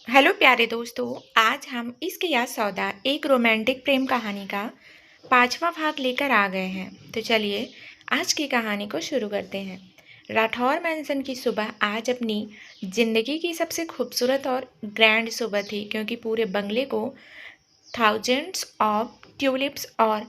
Hello प्यारे दोस्तों। आज हम इश्क या सौदा एक रोमांटिक प्रेम कहानी का पांचवा भाग लेकर आ गए हैं। तो चलिए आज की कहानी को शुरू करते हैं। राठौर मैंसन की सुबह आज अपनी जिंदगी की सबसे खूबसूरत और ग्रैंड सुबह थी, क्योंकि पूरे बंगले को थाउजेंड्स ऑफ ट्यूलिप्स और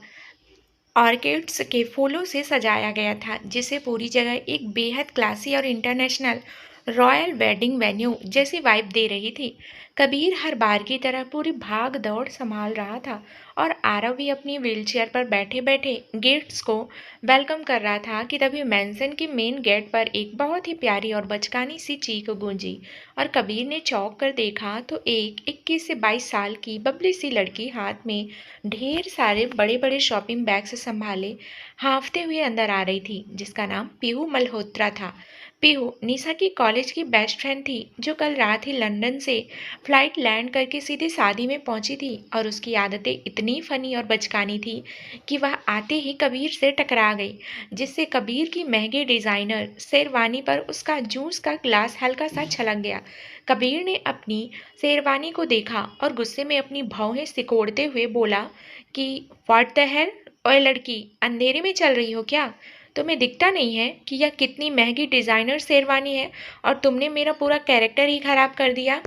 ऑर्किड्स के फूलों से सजाया गया था, जिससे पूरी जगह एक बेहद क्लासी और इंटरनेशनल रॉयल वेडिंग वेन्यू जैसी वाइब दे रही थी। कबीर हर बार की तरह पूरी भाग दौड़ संभाल रहा था और आरव भी अपनी व्हीलचेयर पर बैठे बैठे गेट्स को वेलकम कर रहा था कि तभी मैंसन के मेन गेट पर एक बहुत ही प्यारी और बचकानी सी चीख गूंजी और कबीर ने चौंक कर देखा तो एक 21 से 22 साल की बबली सी लड़की हाथ में ढेर सारे बड़े बड़े शॉपिंग बैग्स संभाले हाँफते हुए अंदर आ रही थी, जिसका नाम पीहू मल्होत्रा था। पीहू निशा की कॉलेज की बेस्ट फ्रेंड थी, जो कल रात ही लंदन से फ्लाइट लैंड करके सीधे शादी में पहुंची थी और उसकी आदतें इतनी फनी और बचकानी थी कि वह आते ही कबीर से टकरा गई, जिससे कबीर की महंगे डिजाइनर शेरवानी पर उसका जूस का ग्लास हल्का सा छलक गया। कबीर ने अपनी शेरवानी को देखा और गुस्से में अपनी भौहें सिकोड़ते हुए बोला कि व्हाट द हेल, ओए लड़की, अंधेरे में चल रही हो क्या? तुम्हें दिखता नहीं है कि यह कितनी महंगी डिजाइनर शेरवानी है और तुमने मेरा पूरा कैरेक्टर ही खराब कर दिया।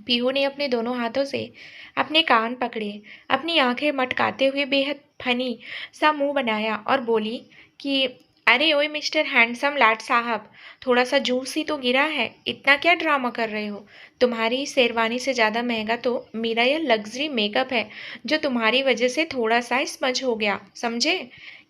पीहू ने अपने दोनों हाथों से अपने कान पकड़े, अपनी आंखें मटकाते हुए बेहद फनी सा मुंह बनाया और बोली कि अरे ओए मिस्टर हैंडसम लाट साहब, थोड़ा सा जूस ही तो गिरा है, इतना क्या ड्रामा कर रहे हो? तुम्हारी इस शेरवानी से ज़्यादा महंगा तो मेरा यह लग्जरी मेकअप है, जो तुम्हारी वजह से थोड़ा सा स्मज हो गया, समझे?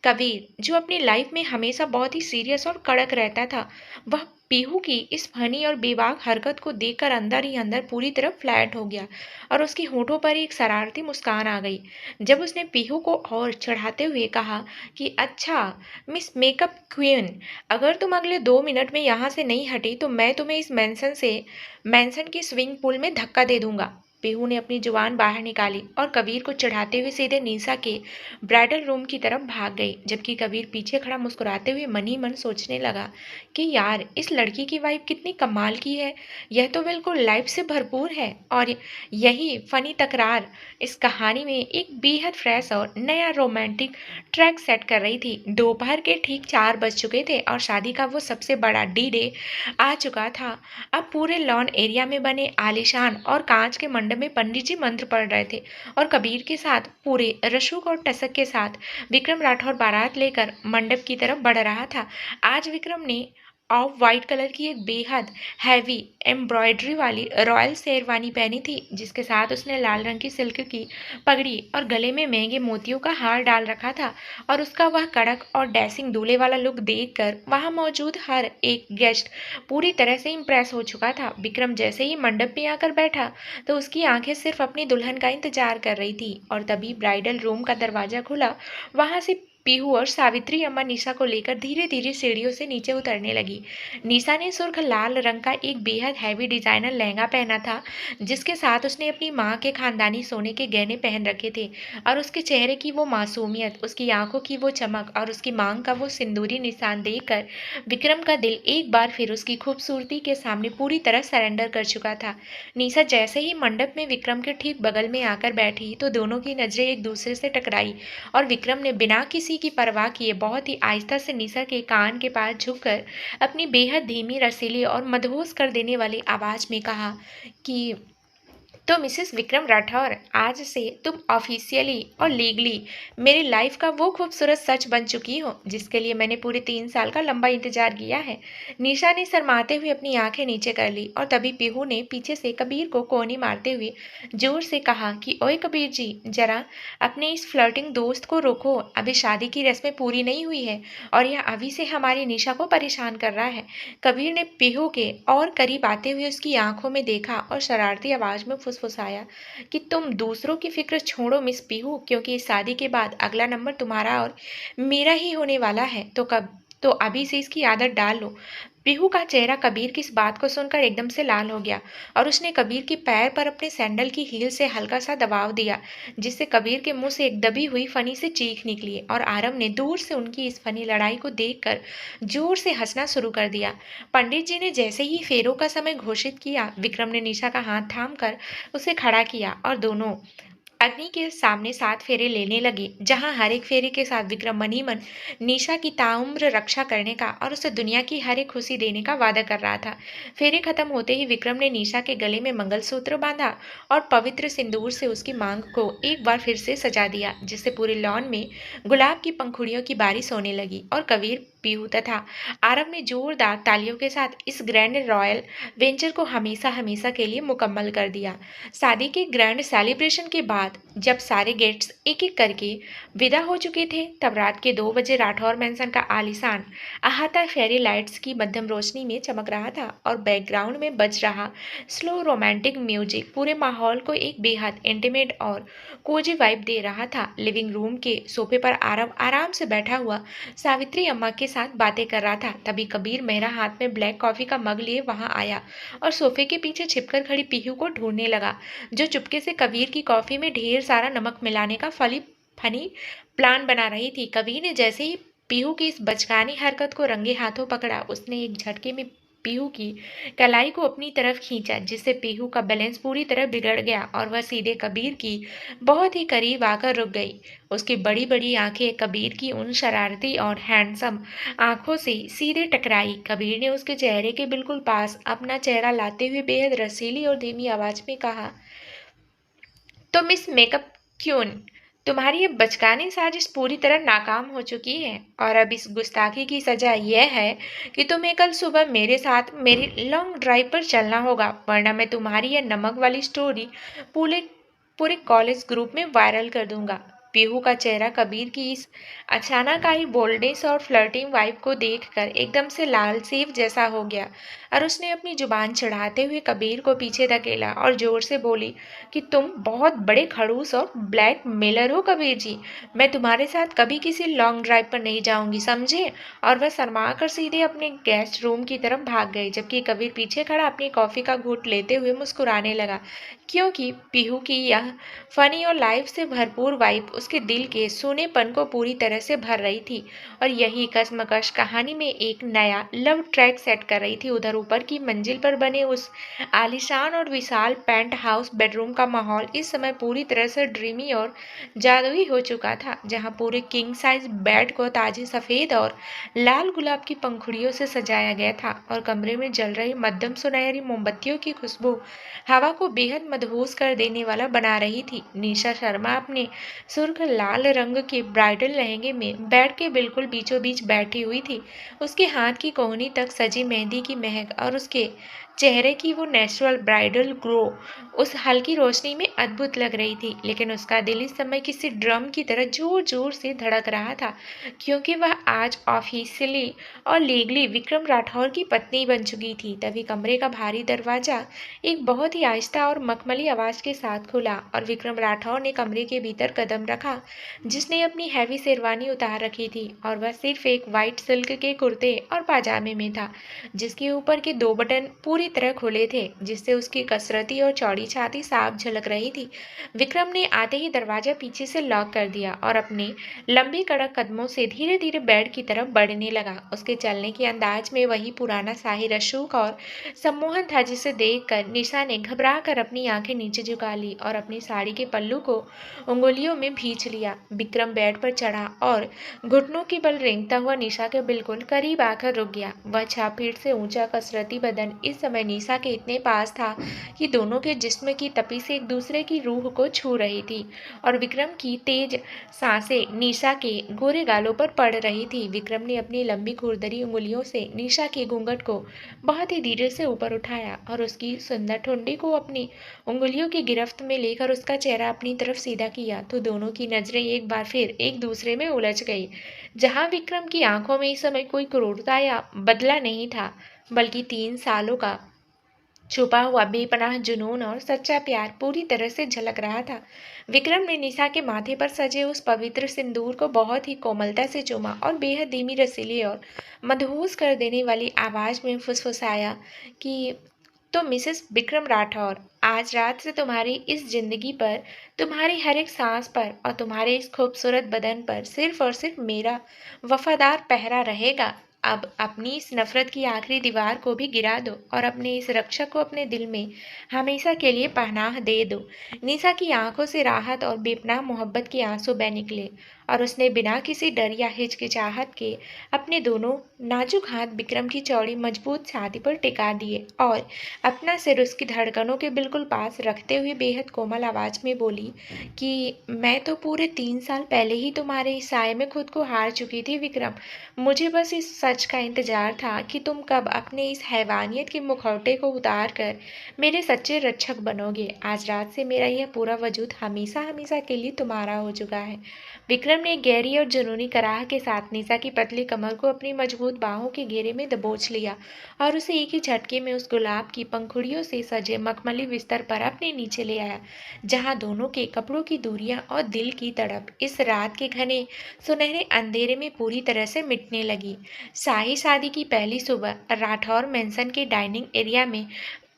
कबीर, जो अपनी लाइफ में हमेशा बहुत ही सीरियस और कड़क रहता था, वह पीहू की इस फनी और बेबाक हरकत को देखकर अंदर ही अंदर पूरी तरह फ्लैट हो गया और उसके होठों पर एक शरारती मुस्कान आ गई जब उसने पीहू को और चढ़ाते हुए कहा कि अच्छा मिस मेकअप क्वीन, अगर तुम अगले 2 मिनट में यहाँ से नहीं हटी तो मैं तुम्हें इस मैंसन की स्विमिंग पूल में धक्का दे दूंगा। पीहू ने अपनी जुबान बाहर निकाली और कबीर को चढ़ाते हुए सीधे निशा के ब्राइडल रूम की तरफ भाग गई, जबकि कबीर पीछे खड़ा मुस्कुराते हुए मन ही मन सोचने लगा कि यार इस लड़की की वाइफ कितनी कमाल की है, यह तो बिल्कुल लाइफ से भरपूर है। और यही फनी तकरार इस कहानी में एक बेहद फ्रेश और नया रोमांटिक ट्रैक सेट कर रही थी। दोपहर के ठीक 4 बज चुके थे और शादी का वो सबसे बड़ा डी डे आ चुका था। अब पूरे लॉन एरिया में बने आलीशान और कांच के मंडप में पंडित जी मंत्र पढ़ रहे थे और कबीर के साथ पूरे रसूख और टसक के साथ विक्रम राठौर बारात लेकर मंडप की तरफ बढ़ रहा था। आज विक्रम ने ऑफ वाइट कलर की एक बेहद हैवी एम्ब्रॉयडरी वाली रॉयल शेरवानी पहनी थी, जिसके साथ उसने लाल रंग की सिल्क की पगड़ी और गले में महंगे मोतियों का हार डाल रखा था और उसका वह कड़क और डैशिंग दूल्हे वाला लुक देखकर वहां मौजूद हर एक गेस्ट पूरी तरह से इम्प्रेस हो चुका था। विक्रम जैसे ही मंडप में आकर बैठा तो उसकी आंखें सिर्फ अपनी दुल्हन का इंतजार कर रही थी और तभी ब्राइडल रूम का दरवाजा खुला। वहां से पीहू और सावित्री अम्मा निशा को लेकर धीरे धीरे सीढ़ियों से नीचे उतरने लगी। निशा ने सुर्ख लाल रंग का एक बेहद हैवी डिजाइनर लहंगा पहना था, जिसके साथ उसने अपनी माँ के खानदानी सोने के गहने पहन रखे थे और उसके चेहरे की वो मासूमियत, उसकी आंखों की वो चमक और उसकी मांग का वो सिंदूरी निशान देखकर विक्रम का दिल एक बार फिर उसकी खूबसूरती के सामने पूरी तरह सरेंडर कर चुका था। निशा जैसे ही मंडप में विक्रम के ठीक बगल में आकर बैठी तो दोनों की नजरें एक दूसरे से टकराई और विक्रम ने बिना किसी की परवाह किए बहुत ही आहिस्ता से निशा के कान के पास झुककर अपनी बेहद धीमी, रसीली और मदहोश कर देने वाली आवाज में कहा कि तो मिसेस विक्रम राठौर, आज से तुम ऑफिशियली और लीगली मेरी लाइफ का वो खूबसूरत सच बन चुकी हो जिसके लिए मैंने पूरे 3 साल का लंबा इंतजार किया है। निशा ने शर्माते हुए अपनी आंखें नीचे कर ली और तभी पीहू ने पीछे से कबीर को कोहनी मारते हुए जोर से कहा कि ओए कबीर जी, जरा अपने इस फ्लर्टिंग दोस्त को रोको, अभी शादी की रस्में पूरी नहीं हुई है और यह अभी से हमारी निशा को परेशान कर रहा है। कबीर ने पीहू के और करीब आते हुए उसकी आंखों में देखा और शरारती आवाज में फुसफुसाया कि तुम दूसरों की फिक्र छोड़ो मिस पीहू, क्योंकि इस शादी के बाद अगला नंबर तुम्हारा और मेरा ही होने वाला है। तो अभी से इसकी आदत डाल लो। पीहू का चेहरा कबीर की इस बात को सुनकर एकदम से लाल हो गया और उसने कबीर के पैर पर अपने सैंडल की हील से हल्का सा दबाव दिया, जिससे कबीर के मुंह से एक दबी हुई फनी से चीख निकली और आरव ने दूर से उनकी इस फनी लड़ाई को देखकर जोर से हंसना शुरू कर दिया। पंडित जी ने जैसे ही फेरों का समय घोषित किया, विक्रम ने निशा का हाथ थामकर उसे खड़ा किया और दोनों अग्नि के सामने 7 फेरे लेने लगे, जहां हर एक फेरे के साथ विक्रम मन ही मन निशा की ताउम्र रक्षा करने का और उसे दुनिया की हर एक खुशी देने का वादा कर रहा था। फेरे खत्म होते ही विक्रम ने निशा के गले में मंगलसूत्र बांधा और पवित्र सिंदूर से उसकी मांग को एक बार फिर से सजा दिया, जिससे पूरे लॉन में गुलाब की पंखुड़ियों की बारिश होने लगी और कबीर, पीहू तथा आरव ने जोरदार तालियों के साथ इस ग्रैंड रॉयल वेंचर को हमेशा हमेशा के लिए मुकम्मल कर दिया। शादी के ग्रैंड सेलिब्रेशन के बाद जब सारे गेस्ट्स एक एक करके विदा हो चुके थे, तब रात के 2 बजे राठौर मैंसन का आलीशान अहाता फेरी लाइट्स की मध्यम रोशनी में चमक रहा था और बैकग्राउंड में बज रहा स्लो रोमांटिक म्यूजिक पूरे माहौल को एक बेहद इंटीमेट और कोजी वाइब दे रहा था। लिविंग रूम के सोफे पर आरव आराम से बैठा हुआ सावित्री अम्मा के साथ बातें कर रहा था। तभी कबीर मेहरा हाथ में ब्लैक कॉफी का मग लिए वहां आया और सोफे के पीछे छिपकर खड़ी पीहू को ढूंढने लगा, जो चुपके से कबीर की कॉफी में ढेर सारा नमक मिलाने का फनी प्लान बना रही थी। कबीर ने जैसे ही पीहू की इस बचकानी हरकत को रंगे हाथों पकड़ा, उसने एक झटके में पीहू की कलाई को अपनी तरफ खींचा, जिससे पीहू का बैलेंस पूरी तरह बिगड़ गया और वह सीधे कबीर की बहुत ही करीब आकर रुक गई। उसकी बड़ी बड़ी आंखें कबीर की उन शरारती और हैंडसम आंखों से सीधे टकराई। कबीर ने उसके चेहरे के बिल्कुल पास अपना चेहरा लाते हुए बेहद रसीली और धीमी आवाज में कहा, तो मिस मेकअप क्यून, तुम्हारी ये बचकानी साजिश पूरी तरह नाकाम हो चुकी है और अब इस गुस्ताखी की सजा यह है कि तुम्हें कल सुबह मेरे साथ मेरी लॉन्ग ड्राइव पर चलना होगा, वरना मैं तुम्हारी यह नमक वाली स्टोरी पूरे पूरे कॉलेज ग्रुप में वायरल कर दूंगा। पीहू का चेहरा कबीर की इस अचानक आई बोल्डनेस और फ्लर्टिंग वाइब को देखकर एकदम से लाल सेव जैसा हो गया और उसने अपनी जुबान चढ़ाते हुए कबीर को पीछे धकेला और जोर से बोली कि तुम बहुत बड़े खड़ूस और ब्लैक मेलर हो कबीर जी। मैं तुम्हारे साथ कभी किसी लॉन्ग ड्राइव पर नहीं जाऊंगी, समझे? और वह शर्मा कर सीधे अपने गेस्ट रूम की तरफ भाग गए, जबकि कबीर पीछे खड़ा अपनी कॉफी का घूंट लेते हुए मुस्कुराने लगा, क्योंकि पीहू की यह फनी और लाइफ से भरपूर वाइब उसके दिल के सूनेपन को पूरी तरह से भर रही थी और यही कश्मकश कहानी में एक नया लव ट्रैक सेट कर रही थी। उधर ऊपर की मंजिल पर बने उस आलीशान और विशाल पेंट हाउस बेडरूम का माहौल इस समय पूरी तरह से ड्रीमी और जादुई हो चुका था, जहां पूरे किंग साइज बेड को ताजे सफेद और लाल गुलाब की पंखुड़ियों से सजाया गया था और कमरे में जल रही मध्यम सुनहरी मोमबत्तियों की खुशबू हवा को बेहद मदहोश कर देने वाला बना रही थी। निशा शर्मा अपने सुर्ख लाल रंग के ब्राइडल लहंगे में बेड के बिल्कुल बीचों बीच बैठी हुई थी। उसके हाथ की कोहनी तक सजी मेहंदी की महक और उसके चेहरे की वो नेचुरल ब्राइडल ग्लो उस हल्की रोशनी में अद्भुत लग रही थी, लेकिन उसका दिल इस समय किसी ड्रम की तरह जोर जोर से धड़क रहा था, क्योंकि वह आज ऑफिशियली और लीगली विक्रम राठौर की पत्नी बन चुकी थी। तभी कमरे का भारी दरवाजा एक बहुत ही आहिस्ता और मखमली आवाज के साथ खुला और विक्रम राठौर ने कमरे के भीतर कदम रखा, जिसने अपनी हैवी शेरवानी उतार रखी थी और वह सिर्फ एक वाइट सिल्क के कुर्ते और पाजामे में था, जिसके ऊपर के 2 बटन पूरी तरह खुले थे, जिससे उसकी कसरती और चौड़ी छाती साफ झलक रही थी। विक्रम ने आते ही दरवाजा पीछे से लॉक कर दिया और अपने लंबे कड़क कदमों से धीरे धीरे बेड की तरफ बढ़ने लगा। उसके चलने के अंदाज में वही पुराना शाही रसूख और सम्मोहन था, जिसे देखकर निशा ने घबरा कर अपनी आंखें नीचे झुका ली और अपनी साड़ी के पल्लू को उंगलियों में भींच लिया। विक्रम बेड पर चढ़ा और घुटनों के बल रेंगता हुआ निशा के बिल्कुल करीब आकर रुक गया। वह 6 फीट से ऊंचा कसरती बदन इस समय निशा के इतने पास था कि दोनों के जिस्म की तपी से एक दूसरे की रूह को छू रही थी और विक्रम की तेज सांसें निशा के गोरे गालों पर पड़ रही थी। विक्रम ने अपनी लंबी खुरदरी उंगलियों से निशा के घूंघट को बहुत ही धीरे से ऊपर उठाया और उसकी सुंदर ठुंडी को अपनी उंगलियों की गिरफ्त में लेकर उसका चेहरा अपनी तरफ सीधा किया, तो दोनों की नजरें एक बार फिर एक दूसरे में उलझ गई। जहां विक्रम की आंखों में इस समय कोई क्रूरता या बदला नहीं था, बल्कि 3 सालों का छुपा हुआ बेपनाह जुनून और सच्चा प्यार पूरी तरह से झलक रहा था। विक्रम ने निशा के माथे पर सजे उस पवित्र सिंदूर को बहुत ही कोमलता से चूमा और बेहद धीमी, रसीली और मदहोश कर देने वाली आवाज में फुसफुसाया कि तो मिसेस विक्रम राठौर, आज रात से तुम्हारी इस जिंदगी पर, तुम्हारी हर एक सांस पर और तुम्हारे इस खूबसूरत बदन पर सिर्फ और सिर्फ मेरा वफादार पहरा रहेगा। अब अपनी इस नफरत की आखिरी दीवार को भी गिरा दो और अपने इस रक्षक को अपने दिल में हमेशा के लिए पनाह दे दो। निशा की आंखों से राहत और बेपनाह मोहब्बत के आंसू बह निकले और उसने बिना किसी डर या हिचकिचाहट के अपने दोनों नाजुक हाथ विक्रम की चौड़ी मजबूत छाती पर टिका दिए और अपना सिर उसकी धड़कनों के बिल्कुल पास रखते हुए बेहद कोमल आवाज में बोली कि मैं तो पूरे 3 साल पहले ही तुम्हारे इस साय में खुद को हार चुकी थी विक्रम। मुझे बस इस सच का इंतजार था कि तुम कब अपने इस हैवानियत के मुखौटे को उतार कर मेरे सच्चे रक्षक बनोगे। आज रात से मेरा यह पूरा वजूद हमेशा हमेशा के लिए तुम्हारा हो चुका है। विक्रम ने गहरी और जुनूनी कराह के साथ निशा की पतली कमर को अपनी मजबूत बाहों के घेरे में दबोच लिया और उसे एक ही झटके में उस गुलाब की पंखुड़ियों से सजे मखमली बिस्तर पर अपने नीचे ले आया, जहां दोनों के कपड़ों की दूरियां और दिल की तड़प इस रात के घने सुनहरे अंधेरे में पूरी तरह से मिटने लगी। शाही शादी की पहली सुबह राठौर मेंशन के डाइनिंग एरिया में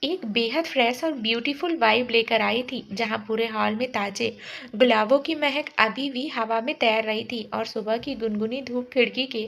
एक बेहद फ्रेश और ब्यूटीफुल वाइब लेकर आई थी, जहां पूरे हॉल में ताजे गुलाबों की महक अभी भी हवा में तैर रही थी और सुबह की गुनगुनी धूप खिड़की के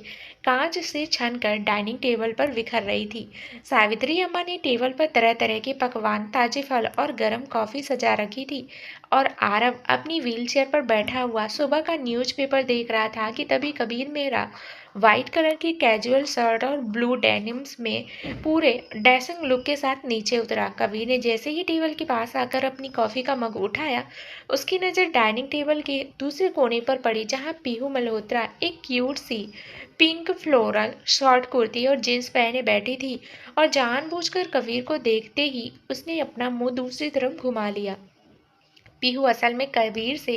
कांच से छन कर डाइनिंग टेबल पर बिखर रही थी। सावित्री अम्मा ने टेबल पर तरह तरह के पकवान, ताजे फल और गर्म कॉफी सजा रखी थी और आरव अपनी व्हीलचेयर पर बैठा हुआ सुबह का न्यूज़पेपर देख रहा था कि तभी कबीर मेहरा व्हाइट कलर की कैजुअल शर्ट और ब्लू डेनिम्स में पूरे डैशिंग लुक के साथ नीचे उतरा। कबीर ने जैसे ही टेबल के पास आकर अपनी कॉफी का मग उठाया, उसकी नज़र डाइनिंग टेबल के दूसरे कोने पर पड़ी, जहां पीहू मल्होत्रा एक क्यूट सी पिंक फ्लोरल शॉर्ट कुर्ती और जींस पहने बैठी थी और जानबूझकर कबीर को देखते ही उसने अपना मुंह दूसरी तरफ घुमा लिया। पीहू असल में कबीर से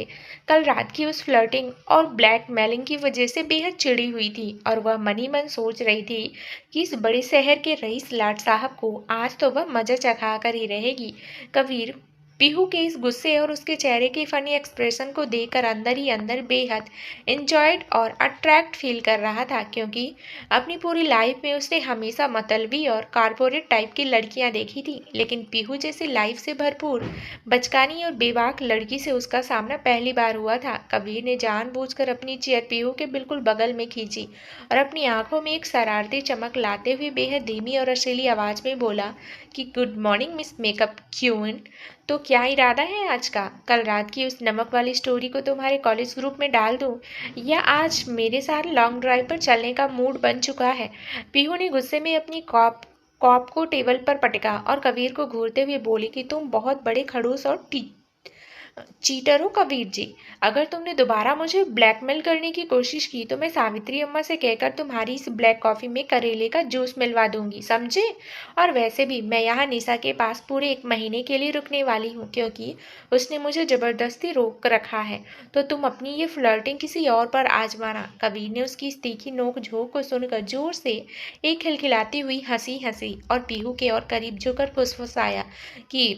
कल रात की उस फ्लर्टिंग और ब्लैकमेलिंग की वजह से बेहद चिढ़ी हुई थी और वह मनी मन सोच रही थी कि इस बड़े शहर के रईस लाट साहब को आज तो वह मजा चखा कर ही रहेगी। कबीर पीहू के इस गुस्से और उसके चेहरे के फनी एक्सप्रेशन को देखकर अंदर ही अंदर बेहद इंजॉयड और अट्रैक्ट फील कर रहा था, क्योंकि अपनी पूरी लाइफ में उसने हमेशा मतलबी और कारपोरेट टाइप की लड़कियां देखी थी, लेकिन पीहू जैसी लाइफ से भरपूर बचकानी और बेबाक लड़की से उसका सामना पहली बार हुआ था। कबीर ने जानबूझकर अपनी चेयर पीहू के बिल्कुल बगल में खींची और अपनी आंखों में एक शरारती चमक लाते हुए बेहद धीमी और रसीली आवाज में बोला कि good morning miss makeup queen. तो क्या इरादा है आज का? कल रात की उस नमक वाली स्टोरी को तुम्हारे कॉलेज ग्रुप में डाल दूं या आज मेरे साथ लॉन्ग ड्राइव पर चलने का मूड बन चुका है? पीहू ने गुस्से में अपनी कॉप कॉप को टेबल पर पटका और कबीर को घूरते हुए बोली कि तुम बहुत बड़े खड़ूस और चीटर हो कबीर जी। अगर तुमने दोबारा मुझे ब्लैकमेल करने की कोशिश की तो मैं सावित्री अम्मा से कहकर तुम्हारी इस ब्लैक कॉफी में करेले का जूस मिलवा दूंगी, समझे? और वैसे भी मैं यहाँ निशा के पास पूरे 1 महीने के लिए रुकने वाली हूँ, क्योंकि उसने मुझे जबरदस्ती रोक रखा है। तो तुम अपनी ये फ्लर्टिंग किसी और पर आजमाना। कबीर ने उसकी इस तीखी नोक झोंक को सुनकर जोर से एक खिलखिलाती हुई हंसी हंसी और पीहू के और करीब झुककर फुसफुसाया कि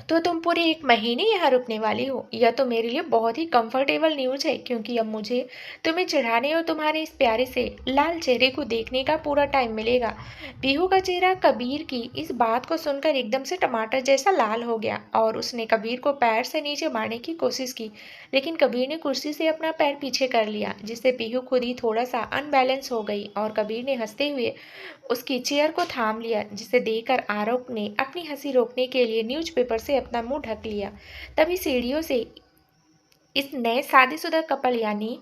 तो तुम पूरे 1 महीने यहाँ रुकने वाली हो। यह तो मेरे लिए बहुत ही कंफर्टेबल न्यूज़ है, क्योंकि अब मुझे तुम्हें चढ़ाने और तुम्हारे इस प्यारे से लाल चेहरे को देखने का पूरा टाइम मिलेगा। पीहू का चेहरा कबीर की इस बात को सुनकर एकदम से टमाटर जैसा लाल हो गया और उसने कबीर को पैर से नीचे मारने की कोशिश की, लेकिन कबीर ने कुर्सी से अपना पैर पीछे कर लिया, जिससे पीहू खुद ही थोड़ा सा अनबैलेंस हो गई और कबीर ने हंसते हुए उसकी चेयर को थाम लिया, जिसे देखकर आरोप ने अपनी हंसी रोकने के लिए न्यूज़पेपर से अपना मुंह ढक लिया। तभी सीढ़ियों से इस नए शादीशुदा कपल यानी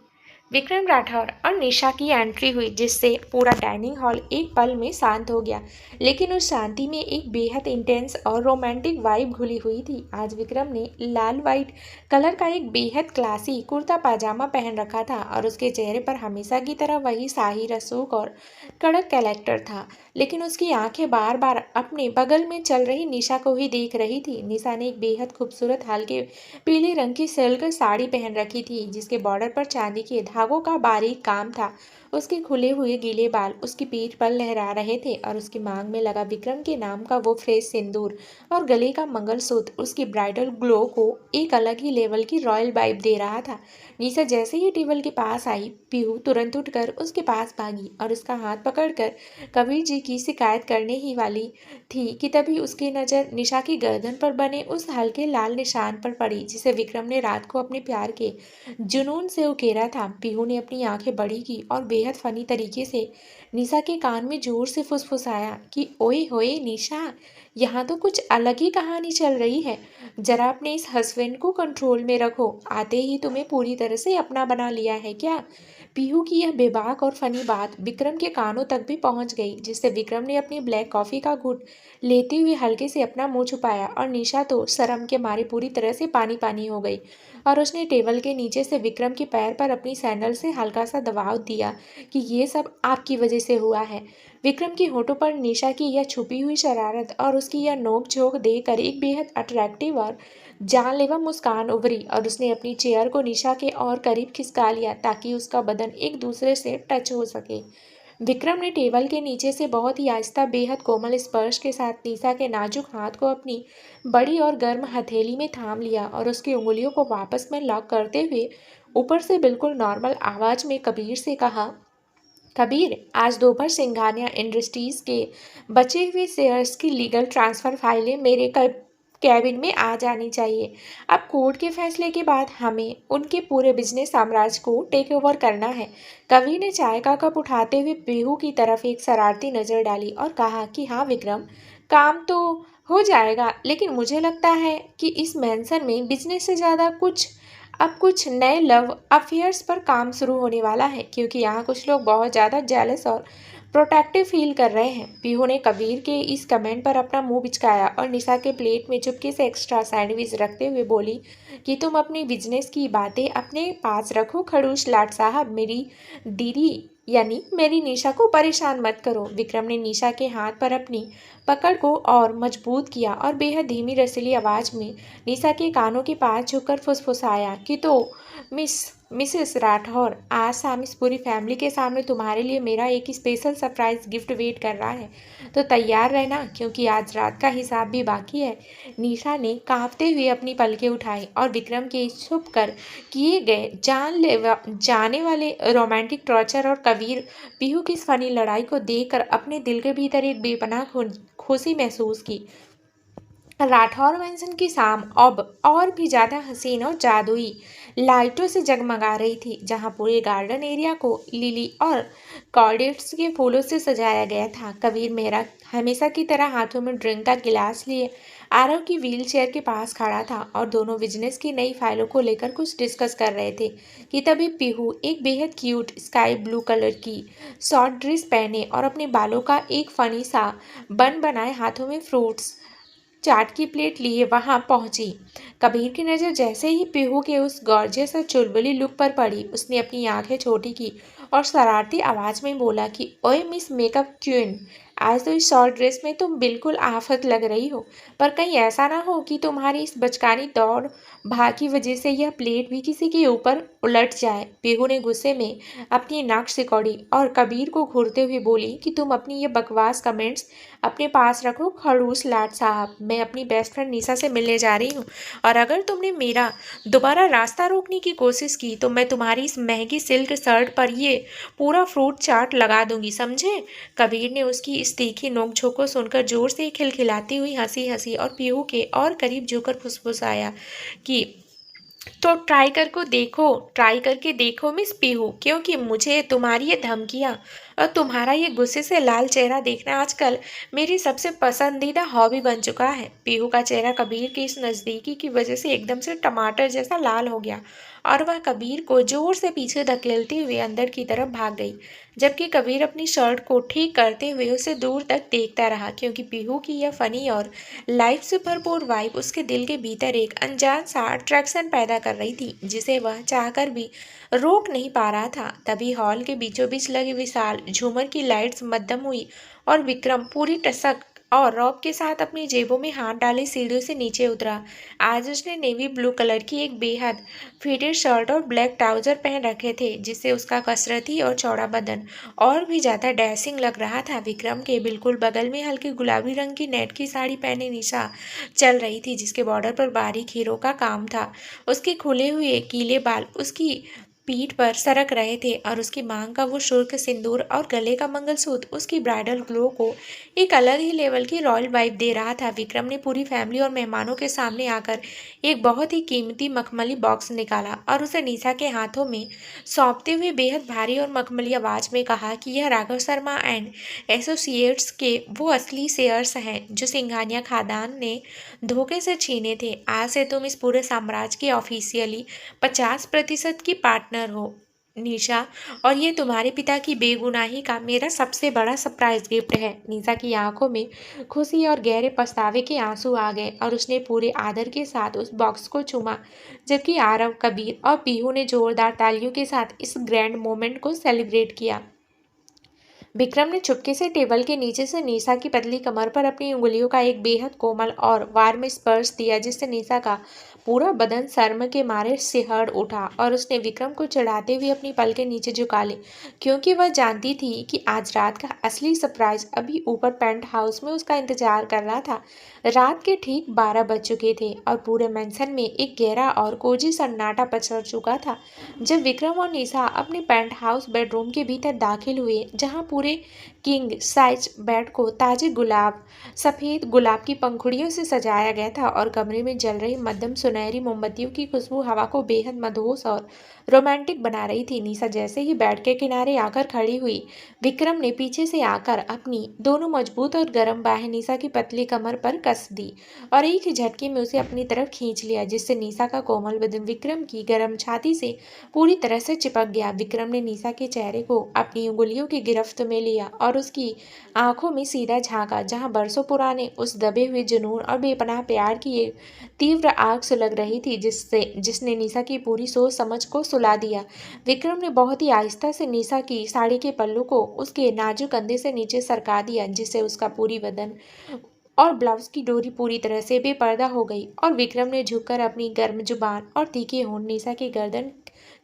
विक्रम राठौर और निशा की एंट्री हुई, जिससे पूरा डाइनिंग हॉल एक पल में शांत हो गया। लेकिन उस शांति में एक बेहद इंटेंस और रोमांटिक वाइब घुली हुई थी। आज विक्रम ने लाल वाइट कलर का एक बेहद क्लासी कुर्ता पाजामा पहन रखा था और उसके चेहरे पर हमेशा की तरह वही शाही रसूख और कड़क कैरेक्टर था। लेकिन उसकी आंखें बार बार अपने बगल में चल रही निशा को ही देख रही थी। निशा ने एक बेहद खूबसूरत हल्के पीले रंग की सिल्क साड़ी पहन रखी थी, जिसके बॉर्डर पर चांदी के धागों का बारीक काम था। उसके खुले हुए गीले बाल उसकी पीठ पर लहरा रहे थे और उसकी मांग में लगा विक्रम के नाम का वो फ्रेश सिंदूर और गले का मंगलसूत्र उसकी ब्राइडल ग्लो को एक अलग ही लेवल की रॉयल वाइब दे रहा था। निशा जैसे ही टेबल के पास आई, पीहू तुरंत उठकर उसके पास भागी और उसका हाथ पकड़कर कबीर जी की शिकायत करने ही वाली थी कि तभी उसकी नज़र निशा की गर्दन पर बने उस हल्के लाल निशान पर पड़ी, जिसे विक्रम ने रात को अपने प्यार के जुनून से उकेरा था। पीहू ने अपनी आंखें बड़ी की और बेहद फनी तरीके से निशा के कान में जोर से फुसफुसाया कि ओए होए निशा, यहाँ तो कुछ अलग ही कहानी चल रही है। जरा अपने इस हस्बैंड को कंट्रोल में रखो, आते ही तुम्हें पूरी तरह से अपना बना लिया है क्या। पीहू की यह बेबाक और फनी बात विक्रम के कानों तक भी पहुंच गई, जिससे विक्रम ने अपनी ब्लैक कॉफी का घूंट लेते हुए हल्के से अपना मुंह छुपाया और निशा तो शर्म के मारे पूरी तरह से पानी पानी हो गई और उसने टेबल के नीचे से विक्रम के पैर पर अपनी सैंडल से हल्का सा दबाव दिया कि ये सब आपकी वजह से हुआ है। विक्रम के होठों पर निशा की यह छुपी हुई शरारत और उसकी यह नोक झोंक देखकर एक बेहद अट्रैक्टिव और जानलेवा मुस्कान उभरी और उसने अपनी चेयर को निशा के और करीब खिसका लिया ताकि उसका बदन एक दूसरे से टच हो सके। विक्रम ने टेबल के नीचे से बहुत ही आहिस्ता बेहद कोमल स्पर्श के साथ निशा के नाजुक हाथ को अपनी बड़ी और गर्म हथेली में थाम लिया और उसकी उंगलियों को वापस में लॉक करते हुए ऊपर से बिल्कुल नॉर्मल आवाज में कबीर से कहा, कबीर, आज दोपहर सिंघानिया इंडस्ट्रीज के बचे हुए शेयर्स की लीगल ट्रांसफर फाइलें मेरे कैबिन में आ जानी चाहिए। अब कोर्ट के फैसले के बाद हमें उनके पूरे बिजनेस साम्राज्य को टेक ओवर करना है। कबीर ने चाय का कप उठाते हुए पीहू की तरफ एक शरारती नजर डाली और कहा कि हाँ विक्रम, काम तो हो जाएगा, लेकिन मुझे लगता है कि इस मेंशन में बिजनेस से ज़्यादा अब कुछ नए लव अफेयर्स पर काम शुरू होने वाला है, क्योंकि यहाँ कुछ लोग बहुत ज़्यादा जेलस और प्रोटेक्टिव फील कर रहे हैं। पीहू ने कबीर के इस कमेंट पर अपना मुंह बिचकाया और निशा के प्लेट में चुपके से एक्स्ट्रा सैंडविच रखते हुए बोली कि तुम अपनी बिजनेस की बातें अपने पास रखो खड़ूस लाट साहब, मेरी दीदी यानी मेरी निशा को परेशान मत करो। विक्रम ने निशा के हाथ पर अपनी पकड़ को और मजबूत किया और बेहद धीमी रसीली आवाज में निशा के कानों के पास झुककर फुसफुसाया कि तो मिसेस राठौर, आज शाम इस पूरी फैमिली के सामने तुम्हारे लिए मेरा एक स्पेशल सरप्राइज गिफ्ट वेट कर रहा है, तो तैयार रहना क्योंकि आज रात का हिसाब भी बाकी है। निशा ने कांपते हुए अपनी पलकें उठाई और विक्रम के छुप कर किए गए जाने वाले रोमांटिक टॉर्चर और कबीर पीहू की इस फनी लड़ाई को देखकर अपने दिल के भीतर एक बेपनाह खुशी महसूस की। राठौर मैंसन की शाम अब और भी ज़्यादा हसीन और जादुई लाइटों से जगमगा रही थी, जहां पूरे गार्डन एरिया को लिली और कॉर्डेट्स के फूलों से सजाया गया था। कबीर मेहरा हमेशा की तरह हाथों में ड्रिंक का गिलास लिए आरव की व्हील चेयर के पास खड़ा था और दोनों बिजनेस की नई फाइलों को लेकर कुछ डिस्कस कर रहे थे कि तभी पीहू एक बेहद क्यूट स्काई ब्लू कलर की शॉर्ट ड्रेस पहने और अपने बालों का एक फनी सा बन बनाए हाथों में फ्रूट्स चाट की प्लेट लिए वहां पहुंची। कबीर की नज़र जैसे ही पीहू के उस गॉर्जियस और चुलबुली लुक पर पड़ी, उसने अपनी आंखें छोटी की और शरारती आवाज में बोला कि ओए मिस मेकअप क्वीन, आज तो इस शॉर्ट ड्रेस में तुम बिल्कुल आफत लग रही हो, पर कहीं ऐसा ना हो कि तुम्हारी इस बचकानी दौड़ भाग की वजह से यह प्लेट भी किसी के ऊपर उलट जाए। पीहू ने गुस्से में अपनी नाक सिकोड़ी और कबीर को घूरते हुए बोली कि तुम अपनी ये बकवास कमेंट्स अपने पास रखो खड़ूस लाट साहब, मैं अपनी बेस्ट फ्रेंड निशा से मिलने जा रही हूँ और अगर तुमने मेरा दोबारा रास्ता रोकने की कोशिश की तो मैं तुम्हारी इस महंगी सिल्क शर्ट पर ये पूरा फ्रूट चाट लगा दूंगी, समझे। कबीर ने उसकी इस तीखी नोकझोंक को सुनकर जोर से खिलखिलाती हुई हंसी और पीहू के और करीब झुककर फुसफुसाया कि तो ट्राई करके देखो मिस पीहू, क्योंकि मुझे तुम्हारी ये धमकियाँ और तुम्हारा ये गुस्से से लाल चेहरा देखना आजकल मेरी सबसे पसंदीदा हॉबी बन चुका है। पीहू का चेहरा कबीर की इस नज़दीकी की वजह से एकदम से टमाटर जैसा लाल हो गया और वह कबीर को जोर से पीछे धकेलते हुए अंदर की तरफ भाग गई, जबकि कबीर अपनी शर्ट को ठीक करते हुए उसे दूर तक देखता रहा, क्योंकि पीहू की यह फनी और लाइफ से भरपूर वाइब उसके दिल के भीतर एक अनजान सा अट्रैक्शन पैदा कर रही थी, जिसे वह चाहकर भी रोक नहीं पा रहा था। तभी हॉल के बीचों बीच लगी विशाल झूमर की लाइट्स मद्धम हुई और विक्रम पूरी टसक और रॉब के साथ अपनी जेबों में हाथ डाले सीढ़ियों से नीचे उतरा। आज उसने नेवी ब्लू कलर की एक बेहद फिटेड शर्ट और ब्लैक ट्राउजर पहन रखे थे, जिससे उसका कसरती और चौड़ा बदन और भी ज्यादा डैशिंग लग रहा था। विक्रम के बिल्कुल बगल में हल्के गुलाबी रंग की नेट की साड़ी पहने निशा चल रही थी, जिसके बॉर्डर पर बारीक हीरो का काम था। उसके खुले हुए गीले बाल उसकी पीठ पर सरक रहे थे और उसकी मांग का वो सुर्ख सिंदूर और गले का मंगलसूत्र उसकी ब्राइडल ग्लो को एक अलग ही लेवल की रॉयल वाइब दे रहा था। विक्रम ने पूरी फैमिली और मेहमानों के सामने आकर एक बहुत ही कीमती मखमली बॉक्स निकाला और उसे निशा के हाथों में सौंपते हुए बेहद भारी और मखमली आवाज में कहा कि यह राघव शर्मा एंड एसोसिएट्स के वो असली शेयर्स हैं जो सिंघानिया खानदान ने धोखे से छीने थे। आज से तुम इस पूरे साम्राज्य के ऑफिशियली 50% की पार्टनर हो निशा, और ये तुम्हारे पिता की बेगुनाही का मेरा सबसे बड़ा सरप्राइज गिफ्ट है। निशा की आंखों में खुशी और गहरे पछतावे के आंसू आ गए और उसने पूरे आदर के साथ उस बॉक्स को चूमा, जबकि आरव, कबीर और पीहू ने जोरदार तालियों के साथ इस ग्रैंड मोमेंट को सेलिब्रेट किया। विक्रम ने चुपके से टेबल के नीचे से निशा की पतली कमर पर अपनी उंगलियों का एक बेहद कोमल और वार्म स्पर्श दिया, जिससे निशा का पूरा बदन शर्म के मारे सिहर उठा और उसने विक्रम को चढ़ाते हुए अपनी पलकें नीचे झुका ली, क्योंकि वह जानती थी कि आज रात का असली सरप्राइज अभी ऊपर पेंट हाउस में उसका इंतजार कर रहा था। रात के ठीक 12 बज चुके थे और पूरे मेंशन में एक गहरा और कोजी सन्नाटा पसर चुका था जब विक्रम और निशा अपने पेंट हाउस बेडरूम के भीतर दाखिल हुए, जहां पूरे किंग साइज बेड को ताजे गुलाब सफेद गुलाब की पंखुड़ियों से सजाया गया था और कमरे में जल रही मध्यम सुनहरी मोमबत्तियों की खुशबू हवा को बेहद मदहोश और रोमांटिक बना रही थी। निशा जैसे ही बेड के किनारे आकर खड़ी हुई, विक्रम ने पीछे से आकर अपनी दोनों मजबूत और गर्म बाहें निशा की पतली कमर पर कस दी और एक ही झटके में उसे अपनी तरफ खींच लिया, जिससे निशा का कोमल बदन विक्रम की गर्म छाती से पूरी तरह से चिपक गया। विक्रम ने निशा के चेहरे को अपनी उंगलियों की गिरफ्त में लिया और उसकी आंखों में सीधा झांका, जहां बरसों पुराने उस दबे हुए जुनून और बेपनाह प्यार की एक तीव्र आग सुलग रही थी, जिसने निशा की पूरी सोच समझ को सुला दिया। विक्रम ने बहुत ही आहिस्ता से निशा की साड़ी के पल्लू को उसके नाजुक कंधे से नीचे सरका दिया, जिससे उसका पूरी बदन और ब्लाउज की डोरी पूरी तरह से बेपर्दा हो गई और विक्रम ने झुककर अपनी गर्म जुबान और तीखे होंठ निशा की गर्दन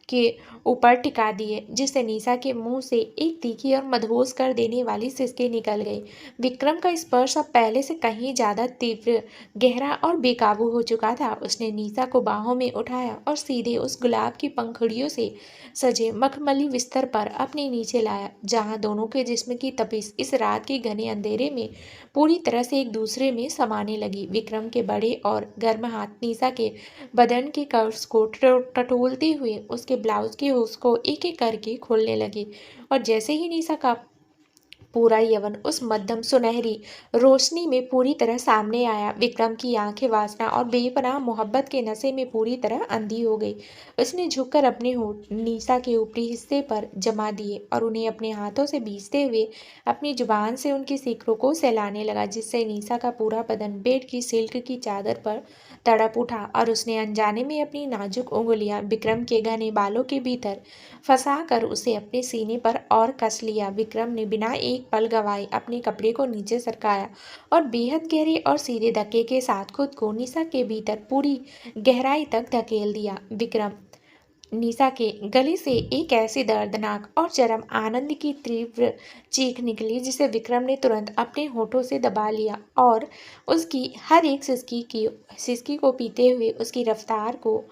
के ऊपर टिका दिए, जिससे निशा के मुंह से एक तीखी और मदहोश कर देने वाली सिसकी निकल गई। विक्रम का स्पर्श अब पहले से कहीं ज्यादा तीव्र, गहरा और बेकाबू हो चुका था। उसने निशा को बाहों में उठाया और सीधे उस गुलाब की पंखुड़ियों से सजे मखमली बिस्तर पर अपने नीचे लाया, जहां दोनों के जिस्म की तपिश इस रात के घने अंधेरे में पूरी तरह से एक दूसरे में समाने लगी। विक्रम के बड़े और गर्म हाथ निशा के बदन के कर्व्स को टटोलते हुए उसके ब्लाउज की हुक को एक एक करके खोलने लगे और जैसे ही निशा का पूरा यवन उस मध्यम सुनहरी रोशनी में पूरी तरह सामने आया, विक्रम की आंखें वासना और बेपनाह मोहब्बत के नशे में पूरी तरह अंधी हो गई। उसने झुककर अपने होंठ निशा के ऊपरी हिस्से पर जमा दिए और उन्हें अपने हाथों से बीसते हुए अपनी जुबान से उनकी सीखरों को सहलाने लगा, जिससे निशा का पूरा बदन बेड की सिल्क की चादर पर तड़प उठा और उसने अनजाने में अपनी नाजुक उंगलियां विक्रम के घने बालों के भीतर फंसाकर उसे अपने सीने पर और कस लिया। विक्रम ने बिना एक पल गवाए अपने कपड़े को नीचे सरकाया और बेहद गहरे और सीधे धक्के के साथ खुद को निशा के भीतर पूरी गहराई तक धकेल दिया। विक्रम निशा के गले से एक ऐसी दर्दनाक और चरम आनंद की तीव्र चीख निकली, जिसे विक्रम ने तुरंत अपने होठों से दबा लिया और उसकी हर एक सिसकी को पीते हुए उसकी रफ्तार को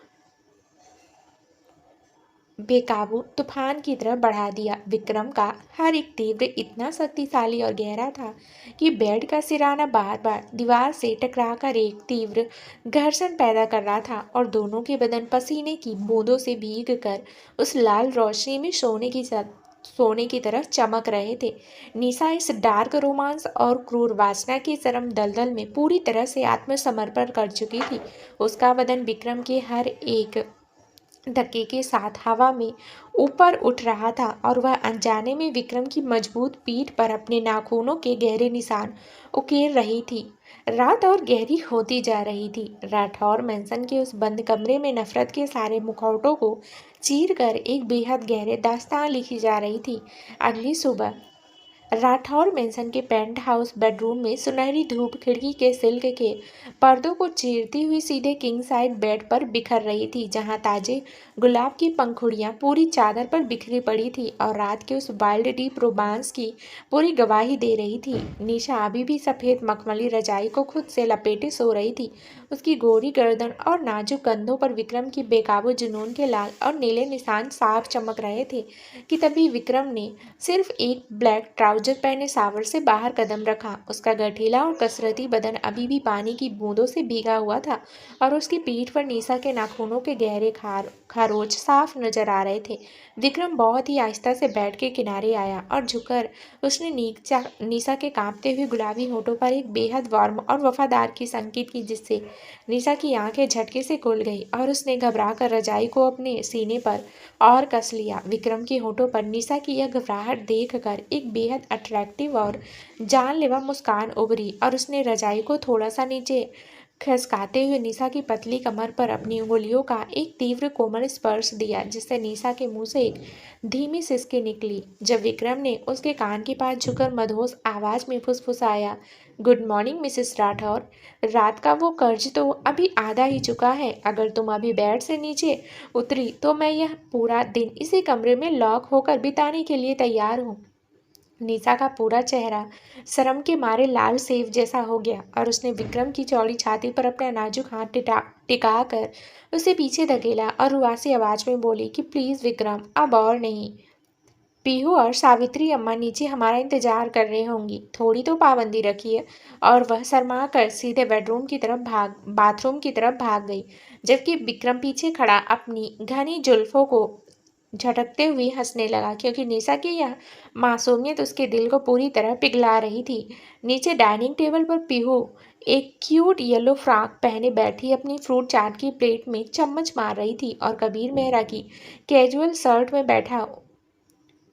बेकाबू तूफान की तरफ बढ़ा दिया। विक्रम का हर एक तीव्र इतना शक्तिशाली और गहरा था कि बेड का सिराना बार बार दीवार से टकराकर एक तीव्र घर्षण पैदा कर रहा था और दोनों के बदन पसीने की बूंदों से भीग कर उस लाल रोशनी में सोने की तरफ चमक रहे थे। निशा इस डार्क रोमांस और क्रूर वासना के चरम दलदल में पूरी तरह से आत्मसमर्पण कर चुकी थी। उसका बदन विक्रम के हर एक धक्के के साथ हवा में ऊपर उठ रहा था और वह अनजाने में विक्रम की मजबूत पीठ पर अपने नाखूनों के गहरे निशान उकेर रही थी। रात और गहरी होती जा रही थी। राठौर मैंसन के उस बंद कमरे में नफरत के सारे मुखौटों को चीर कर एक बेहद गहरे दास्तान लिखी जा रही थी। अगली सुबह राठौर मेंशन के पेंट हाउस बेडरूम में सुनहरी धूप खिड़की के सिल्क के पर्दों को चीरती हुई सीधे किंग साइड बेड पर बिखर रही थी, जहां ताजे गुलाब की पंखुड़ियां पूरी चादर पर बिखरी पड़ी थी और रात के उस वाइल्ड डीप रोमांस की पूरी गवाही दे रही थी। निशा अभी भी सफेद मखमली रजाई को खुद से लपेटे सो रही थी। उसकी गोरी गर्दन और नाजुक कंधों पर विक्रम की बेकाबू जुनून के लाल और नीले निशान साफ चमक रहे थे कि तभी विक्रम ने सिर्फ एक ब्लैक ट्राउजर पहने सावर से बाहर कदम रखा। उसका गठीला और कसरती बदन अभी भी पानी की बूंदों से भीगा हुआ था और उसकी पीठ पर निशा के नाखूनों के गहरे खरोच साफ नजर आ रहे थे। विक्रम बहुत ही आहिस्ता से बेड के किनारे आया और झुककर उसने निशा के कांपते हुए गुलाबी होठों पर एक बेहद वार्म और वफादार की संकेत की, जिससे निशा की आंखें झटके से खुल गई और उसने घबराकर रजाई को अपने सीने पर और कस लिया। विक्रम के होठों पर निशा की यह घबराहट देखकर एक बेहद अट्रैक्टिव और जानलेवा मुस्कान उभरी और उसने रजाई को थोड़ा सा नीचे खसकाते हुए निशा की पतली कमर पर अपनी उंगलियों का एक तीव्र कोमल स्पर्श दिया, जिससे निशा के मुंह से एक धीमी सिसकी निकली। जब विक्रम ने उसके कान के पास झुककर मधोस आवाज में फुसफुसाया, गुड मॉर्निंग मिसेस राठौर, रात का वो कर्ज तो अभी आधा ही चुका है। अगर तुम अभी बेड से नीचे उतरी तो मैं यह पूरा दिन इसी कमरे में लॉक होकर बिताने के लिए तैयार हूँ। निशा का पूरा चेहरा शर्म के मारे लाल सेव जैसा हो गया और उसने विक्रम की चौड़ी छाती पर अपना नाजुक हाथ टिका कर उसे पीछे धकेला और रुआसी आवाज में बोली कि प्लीज विक्रम, अब और नहीं। पीहू और सावित्री अम्मा नीचे हमारा इंतजार कर रही होंगी, थोड़ी तो पाबंदी रखिए। और वह शर्मा कर सीधे बाथरूम की तरफ भाग गई, जबकि विक्रम पीछे खड़ा अपनी घनी जुल्फों को झटकते हुए हंसने लगा, क्योंकि निशा की यह मासूमियत उसके दिल को पूरी तरह पिघला रही थी। नीचे डाइनिंग टेबल पर पीहू एक क्यूट येलो फ्रॉक पहने बैठी अपनी फ्रूट चाट की प्लेट में चम्मच मार रही थी और कबीर मेहरा की कैजुअल शर्ट में बैठा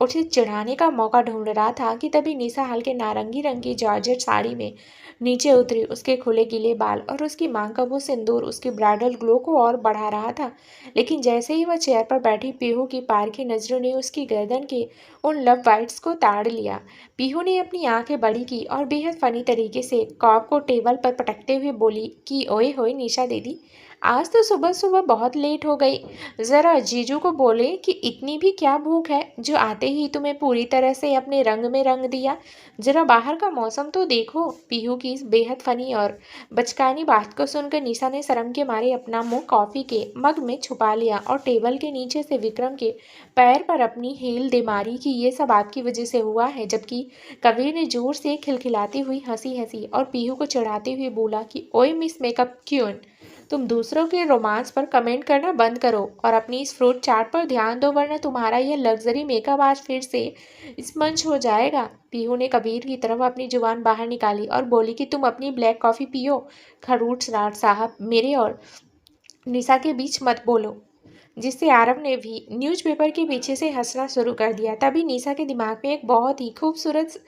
उसे चिढ़ाने का मौका ढूंढ रहा था कि तभी निशा हल्के नारंगी रंग की जॉर्जेट साड़ी में नीचे उतरी। उसके खुले गीले बाल और उसकी मांग का वो सिंदूर उसकी ब्राइडल ग्लो को और बढ़ा रहा था। लेकिन जैसे ही वह चेयर पर बैठी पीहू की पारखी नजरों ने उसकी गर्दन के उन लव बाइट्स को ताड़ लिया। पीहू ने अपनी आंखें बड़ी की और बेहद फनी तरीके से कॉप को टेबल पर पटकते हुए बोली कि ओए होए निशा दीदी, आज तो सुबह सुबह बहुत लेट हो गई। जरा जीजू को बोले कि इतनी भी क्या भूख है जो आते ही तुम्हें पूरी तरह से अपने रंग में रंग दिया। जरा बाहर का मौसम तो देखो। पीहू की इस बेहद फनी और बचकानी बात को सुनकर निशा ने शर्म के मारे अपना मुंह कॉफी के मग में छुपा लिया और टेबल के नीचे से विक्रम के पैर पर अपनी हील दे मारी कि ये सब आपकी वजह से हुआ है। जबकि कबीर ने जोर से खिलखिलाती हुई हंसी और पीहू को चिढ़ाते हुए बोला कि ओए मिस मेकअप क्यून, तुम दूसरों के रोमांस पर कमेंट करना बंद करो और अपनी इस फ्रूट चाट पर ध्यान दो, वरना तुम्हारा यह लग्जरी मेकअप आज फिर से स्पंज हो जाएगा। पीहू ने कबीर की तरफ अपनी जुबान बाहर निकाली और बोली कि तुम अपनी ब्लैक कॉफ़ी पियो। खरूट राठ साहब, मेरे और निशा के बीच मत बोलो। जिससे आरव ने भी न्यूज़पेपर के पीछे से हंसना शुरू कर दिया। तभी निशा के दिमाग में एक बहुत ही खूबसूरत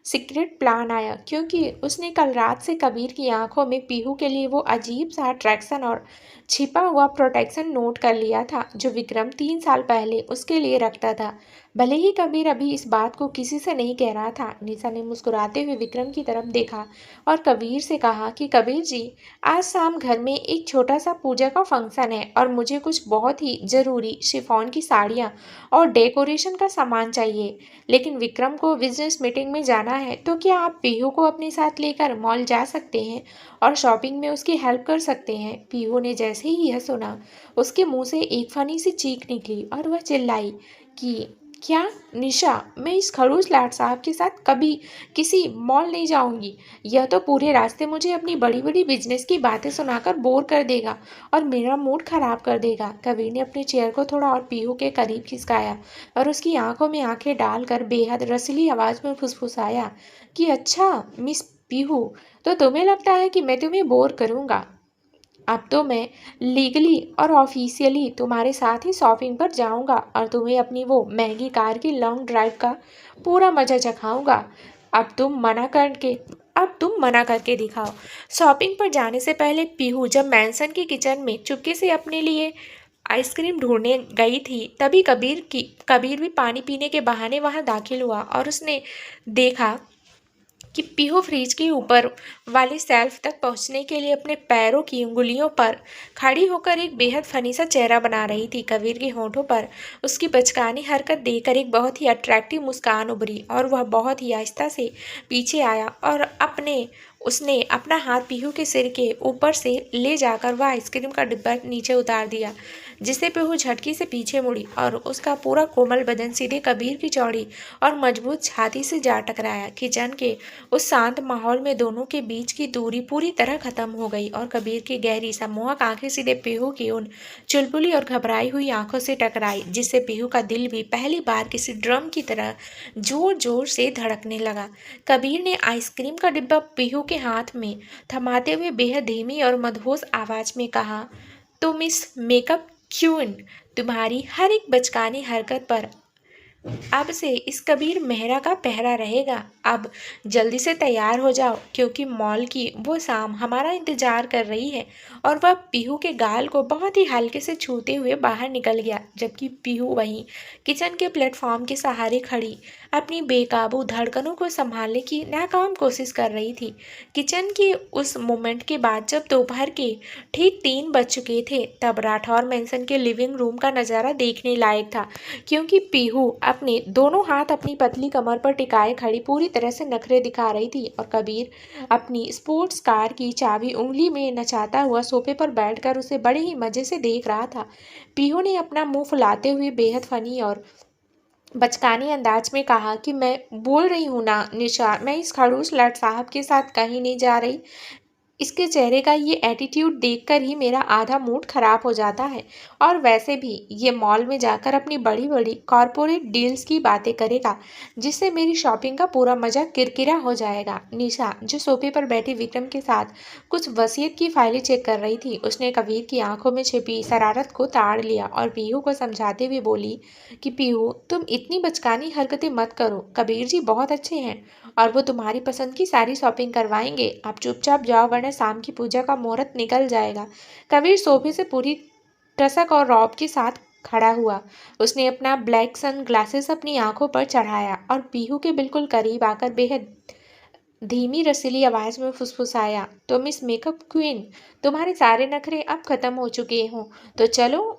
सीक्रेट प्लान आया, क्योंकि उसने कल रात से कबीर की आंखों में पीहू के लिए वो अजीब सा अट्रैक्शन और छिपा हुआ प्रोटेक्शन नोट कर लिया था जो विक्रम 3 साल पहले उसके लिए रखता था। भले ही कबीर अभी इस बात को किसी से नहीं कह रहा था। निशा ने मुस्कुराते हुए विक्रम की तरफ देखा और कबीर से कहा कि कबीर जी, आज शाम घर में एक छोटा सा पूजा का फंक्शन है और मुझे कुछ बहुत ही ज़रूरी शिफॉन की साड़ियाँ और डेकोरेशन का सामान चाहिए। लेकिन विक्रम को बिजनेस मीटिंग में जाना है, तो क्या आप पीहू को अपने साथ लेकर मॉल जा सकते हैं और शॉपिंग में उसकी हेल्प कर सकते हैं। पीहू ने जैसे ही यह सुना, उसके मुंह से एक फनी सी चीख निकली और वह चिल्लाई कि क्या निशा, मैं इस खड़ूस लाट साहब के साथ कभी किसी मॉल नहीं जाऊंगी। यह तो पूरे रास्ते मुझे अपनी बड़ी बड़ी बिजनेस की बातें सुनाकर बोर कर देगा और मेरा मूड खराब कर देगा। कबीर ने अपने चेयर को थोड़ा और पीहू के करीब खिसकाया और उसकी आंखों में आंखें डालकर बेहद रसीली आवाज में फुसफुसाया कि अच्छा मिस पीहू, तो तुम्हें लगता है कि मैं तुम्हें बोर करूंगा। अब तो मैं लीगली और ऑफिशियली तुम्हारे साथ ही शॉपिंग पर जाऊंगा और तुम्हें अपनी वो महंगी कार की लॉन्ग ड्राइव का पूरा मजा चखाऊंगा। अब तुम मना करके दिखाओ। शॉपिंग पर जाने से पहले पीहू जब मैंसन के किचन में चुपके से अपने लिए आइसक्रीम ढूंढने गई थी तभी कबीर भी पानी पीने के बहाने वहां दाखिल हुआ और उसने देखा कि पीहू फ्रिज के ऊपर वाले शेल्फ तक पहुंचने के लिए अपने पैरों की उंगलियों पर खड़ी होकर एक बेहद फनी सा चेहरा बना रही थी। कबीर के होठों पर उसकी बचकानी हरकत देखकर एक बहुत ही अट्रैक्टिव मुस्कान उभरी और वह बहुत ही आहिस्ता से पीछे आया और उसने अपना हाथ पीहू के सिर के ऊपर से ले जाकर वह आइसक्रीम का डिब्बा नीचे उतार दिया, जिससे पीहू झटकी से पीछे मुड़ी और उसका पूरा कोमल बदन सीधे कबीर की चौड़ी और मजबूत छाती से जा टकराया। किचन के उस शांत माहौल में दोनों के बीच की दूरी पूरी तरह खत्म हो गई और कबीर की गहरी सम्मोहक आंखें सीधे पीहू की उन चुलबुली और घबराई हुई आंखों से टकराई, जिससे पीहू का दिल भी पहली बार किसी ड्रम की तरह जोर जोर से धड़कने लगा। कबीर ने आइसक्रीम का डिब्बा पीहू के हाथ में थमाते हुए बेहद धीमी और मदहोश आवाज में कहा, तो मिस मेकअप क्वीन, तुम्हारी हर एक बचकानी हरकत पर अब से इस कबीर मेहरा का पहरा रहेगा। अब जल्दी से तैयार हो जाओ क्योंकि मॉल की वो शाम हमारा इंतजार कर रही है। और वह पीहू के गाल को बहुत ही हल्के से छूते हुए बाहर निकल गया, जबकि पीहू वहीं किचन के प्लेटफॉर्म के सहारे खड़ी अपनी बेकाबू धड़कनों को संभालने की नाकाम कोशिश कर रही थी। किचन के उस मोमेंट के बाद जब दोपहर के ठीक 3 बज चुके थे, तब राठौर मैंसन के लिविंग रूम का नज़ारा देखने लायक था, क्योंकि पीहू अपने दोनों हाथ अपनी पतली कमर पर टिकाए खड़ी पूरी तरह से नखरे दिखा रही थी और कबीर अपनी स्पोर्ट्स कार की चाबी उंगली में नचाता हुआ सोफे पर बैठकर उसे बड़े ही मजे से देख रहा था। पीहू ने अपना मुंह फुलाते हुए बेहद फनी और बचकानी अंदाज में कहा कि मैं बोल रही हूँ ना निशा, मैं इस खड़ूस लट साहब के साथ कहीं नहीं जा रही। इसके चेहरे का ये एटीट्यूड देखकर ही मेरा आधा मूड खराब हो जाता है। और वैसे भी ये मॉल में जाकर अपनी बड़ी बड़ी कॉरपोरेट डील्स की बातें करेगा, जिससे मेरी शॉपिंग का पूरा मजा किरकिरा हो जाएगा। निशा, जो सोफे पर बैठी विक्रम के साथ कुछ वसीयत की फाइलें चेक कर रही थी, उसने कबीर की आंखों में छिपी शरारत को ताड़ लिया और पीहू को समझाते हुए बोली कि पीहू, तुम इतनी बचकानी हरकतें मत करो। कबीर जी बहुत अच्छे हैं और वो तुम्हारी पसंद की सारी शॉपिंग करवाएंगे। आप चुपचाप जाओ वरना शाम की पूजा का मुहूर्त निकल जाएगा। कबीर सोफे से पूरी टसक और रौब के साथ खड़ा हुआ। उसने अपना ब्लैक सन ग्लासेस अपनी आंखों पर चढ़ाया और पीहू के बिल्कुल करीब आकर बेहद धीमी रसीली आवाज में फुसफुसाया, तो मिस मेकअप क्वीन, तुम्हारे सारे नखरे अब खत्म हो चुके हों तो चलो,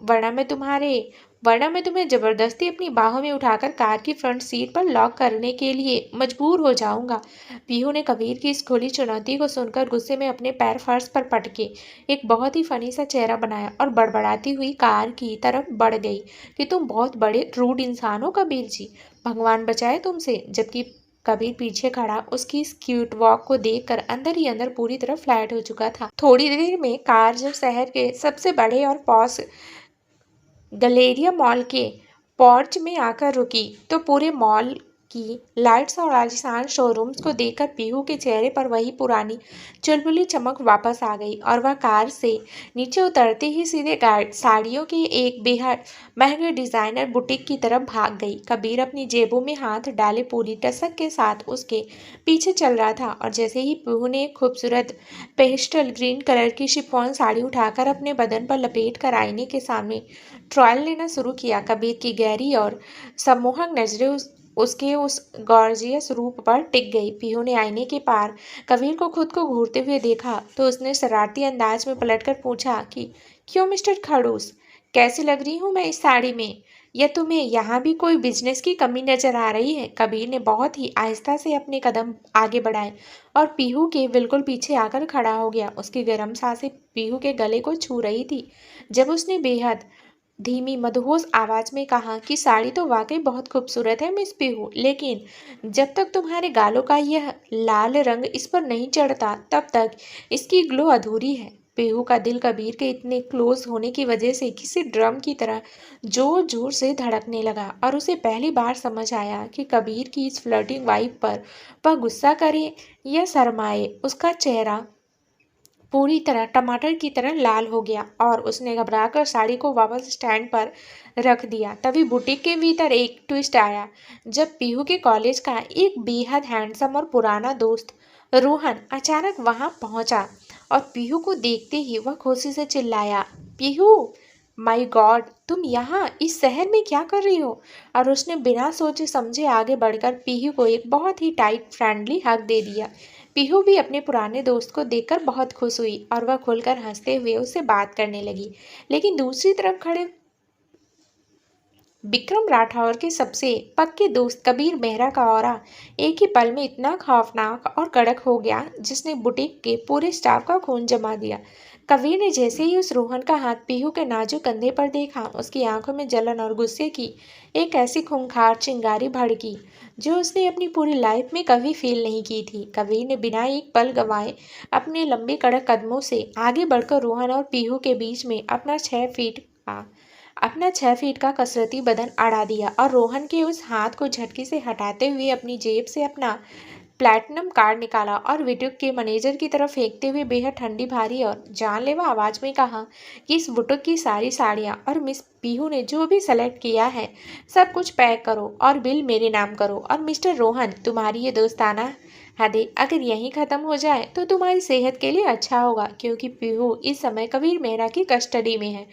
वरना मैं तुम्हें जबरदस्ती अपनी बाहों में उठाकर कार की फ्रंट सीट पर लॉक करने के लिए मजबूर हो जाऊंगा। पीहू ने कबीर की इस खुली चुनौती को सुनकर गुस्से में अपने पैर फर्श पर पटके एक बहुत ही फनी सा चेहरा बनाया और बड़बड़ाती हुई कार की तरफ बढ़ गई कि तुम बहुत बड़े रूड इंसान हो कबीर जी, भगवान बचाए तुमसे। जबकि कबीर पीछे खड़ा उसकी इस क्यूट वॉक को देखकर अंदर ही अंदर पूरी तरह फ्लैट हो चुका था। थोड़ी देर में कार जब शहर के सबसे बड़े और पॉश गलेरिया मॉल के पोर्च में आकर रुकी, तो पूरे मॉल की लाइट्स और आलीशान शोरूम्स को देखकर पीहू के चेहरे पर वही पुरानी चुलबुली चमक वापस आ गई और वह कार से नीचे उतरते ही सीधे साड़ियों के एक बेहद महंगे डिजाइनर बुटीक की तरफ भाग गई। कबीर अपनी जेबों में हाथ डाले पूरी टसक के साथ उसके पीछे चल रहा था और जैसे ही पीहू ने एक खूबसूरत पेस्टल ग्रीन कलर की शिफॉन साड़ी उठाकर अपने बदन पर लपेट कर आईने के सामने ट्रायल लेना शुरू किया, कबीर की गहरी और सम्मोहक नजरें उसके उस गॉर्जियस रूप पर टिक गई। पीहू ने आईने के पार कबीर को खुद को घूरते हुए देखा तो उसने शरारती अंदाज में पलटकर पूछा कि क्यों मिस्टर खड़ूस, कैसी लग रही हूँ मैं इस साड़ी में, या तुम्हें यहाँ भी कोई बिजनेस की कमी नजर आ रही है। कबीर ने बहुत ही आहिस्ता से अपने कदम आगे बढ़ाए और पीहू के बिल्कुल पीछे आकर खड़ा हो गया। उसकी गर्म सांसें पीहू के गले को छू रही थी जब उसने बेहद धीमी मदहोश आवाज में कहा कि साड़ी तो वाकई बहुत खूबसूरत है मिस पीहू, लेकिन जब तक तुम्हारे गालों का यह लाल रंग इस पर नहीं चढ़ता तब तक इसकी ग्लो अधूरी है। पीहू का दिल कबीर के इतने क्लोज होने की वजह से किसी ड्रम की तरह जोर जोर से धड़कने लगा और उसे पहली बार समझ आया कि कबीर की इस फ्लर्टिंग वाइब पर वह गुस्सा करे या शर्माए। उसका चेहरा पूरी तरह टमाटर की तरह लाल हो गया और उसने घबराकर साड़ी को वापस स्टैंड पर रख दिया। तभी बुटीक के भीतर एक ट्विस्ट आया जब पीहू के कॉलेज का एक बेहद हैंडसम और पुराना दोस्त रोहन अचानक वहां पहुंचा और पीहू को देखते ही वह खुशी से चिल्लाया, पीहू, माय गॉड, तुम यहाँ इस शहर में क्या कर रही हो? और उसने बिना सोचे समझे आगे बढ़कर पीहू को एक बहुत ही टाइट फ्रेंडली हक दे दिया। पीहू भी अपने पुराने दोस्त को देखकर बहुत खुश हुई और वह खुलकर हंसते हुए उससे बात करने लगी। लेकिन दूसरी तरफ खड़े विक्रम राठौर के सबसे पक्के दोस्त कबीर मेहरा का ऑरा एक ही पल में इतना खौफनाक और कड़क हो गया जिसने बुटीक के पूरे स्टाफ का खून जमा दिया। कबीर ने जैसे ही उस रोहन का हाथ पीहू के नाजुक कंधे पर देखा, उसकी आंखों में जलन और गुस्से की एक ऐसी खूंखार चिंगारी भड़की जो उसने अपनी पूरी लाइफ में कभी फील नहीं की थी। कबीर ने बिना एक पल गंवाए अपने लंबे कड़क कदमों से आगे बढ़कर रोहन और पीहू के बीच में अपना 6 फीट का कसरती बदन अड़ा दिया और रोहन के उस हाथ को झटके से हटाते हुए अपनी जेब से अपना प्लैटिनम कार्ड निकाला और बुटीक के मैनेजर की तरफ फेंकते हुए बेहद ठंडी भारी और जानलेवा आवाज में कहा कि इस बुटीक की सारी साड़ियाँ और मिस पीहू ने जो भी सेलेक्ट किया है सब कुछ पैक करो और बिल मेरे नाम करो। और मिस्टर रोहन, तुम्हारी ये दोस्ताना हदें अगर यहीं ख़त्म हो जाए तो तुम्हारी सेहत के लिए अच्छा होगा, क्योंकि पीहू इस समय कबीर मेहरा की कस्टडी में है।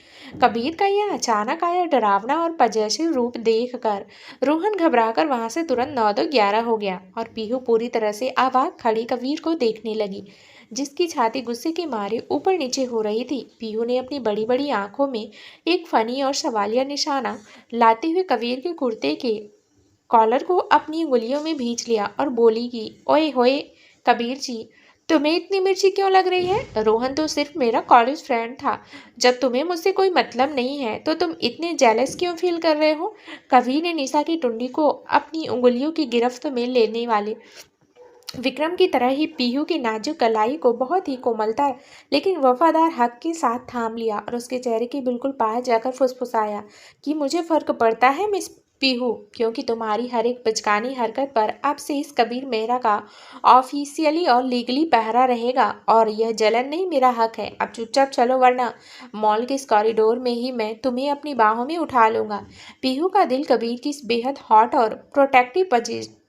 कबीर का यह अचानक आया डरावना और पजेसिव रूप देखकर रोहन घबराकर वहां से तुरंत 9-11 हो गया और पीहू पूरी तरह से अवाक खड़ी कबीर को देखने लगी, जिसकी छाती गुस्से के मारे ऊपर नीचे हो रही थी। पीहू ने अपनी बड़ी बड़ी आंखों में एक फनी और सवालिया निशाना लाते हुए कबीर के कुर्ते के कॉलर को अपनी उंगलियों में भींच लिया और बोली कि ओए होए कबीर जी, तुम्हें इतनी मिर्ची क्यों लग रही है? रोहन तो सिर्फ मेरा कॉलेज फ्रेंड था। जब तुम्हें मुझसे कोई मतलब नहीं है तो तुम इतने जेलस क्यों फील कर रहे हो? कबीर ने निशा की टुंडी को अपनी उंगलियों की गिरफ्त में लेने वाले विक्रम की तरह ही पीहू की नाजुक कलाई को बहुत ही कोमलता लेकिन वफादार हक के साथ थाम लिया और उसके चेहरे के बिल्कुल पास जाकर फुसफुसाया कि मुझे फर्क पड़ता है मिस पीहू, क्योंकि तुम्हारी हर एक बचकानी हरकत पर अब से इस कबीर मेहरा का ऑफिशियली और लीगली पहरा रहेगा और यह जलन नहीं, मेरा हक है। अब चुपचाप चलो वरना मॉल के इस कॉरिडोर में ही मैं तुम्हें अपनी बाहों में उठा लूंगा। पीहू का दिल कबीर की इस बेहद हॉट और प्रोटेक्टिव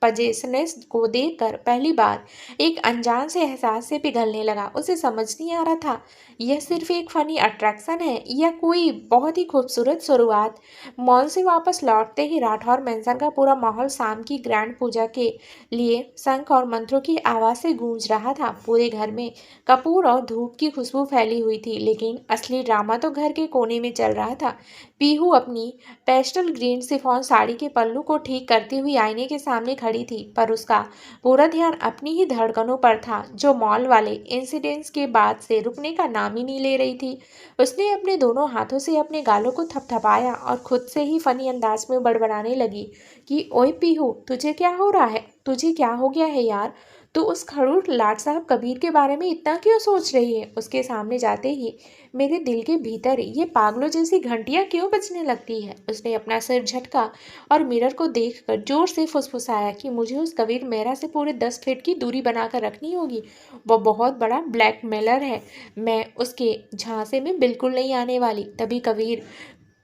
पजेसनेस को देखकर पहली बार एक अनजान से एहसास से पिघलने लगा। उसे समझ नहीं आ रहा था यह सिर्फ एक फनी अट्रैक्शन है या कोई बहुत ही खूबसूरत शुरुआत। मॉल से वापस लौटते ही राठौर मेंशन का पूरा माहौल शाम की ग्रैंड पूजा के लिए शंख और मंत्रों की आवाज से गूंज रहा था। पूरे घर में कपूर और धूप की खुशबू फैली हुई थी, लेकिन असली ड्रामा तो घर के कोने में चल रहा था। पीहू अपनी पेस्टल ग्रीन शिफॉन साड़ी के पल्लू को ठीक करती हुई आईने के सामने खड़ी थी, पर उसका पूरा ध्यान अपनी ही धड़कनों पर था जो मॉल वाले इंसिडेंट्स के बाद से रुकने का नाम ही नहीं ले रही थी। उसने अपने दोनों हाथों से अपने गालों को थपथपाया और खुद से ही फनी अंदाज में बड़बड़ाने लगी कि ओए पीहू, तुझे क्या हो रहा है? तुझे क्या हो गया है यार? तू उस खड़ूस लाट साहब कबीर के बारे में इतना क्यों सोच रही है? उसके सामने जाते ही मेरे दिल के भीतर ये पागलों जैसी घंटियां क्यों बजने लगती है? उसने अपना सिर झटका और मिरर को देखकर जोर से फुसफुसाया कि मुझे उस कबीर मेहरा से पूरे 10 फीट की दूरी बनाकर रखनी होगी। वो बहुत बड़ा ब्लैकमेलर है, मैं उसके झांसे में बिल्कुल नहीं आने वाली। तभी कबीर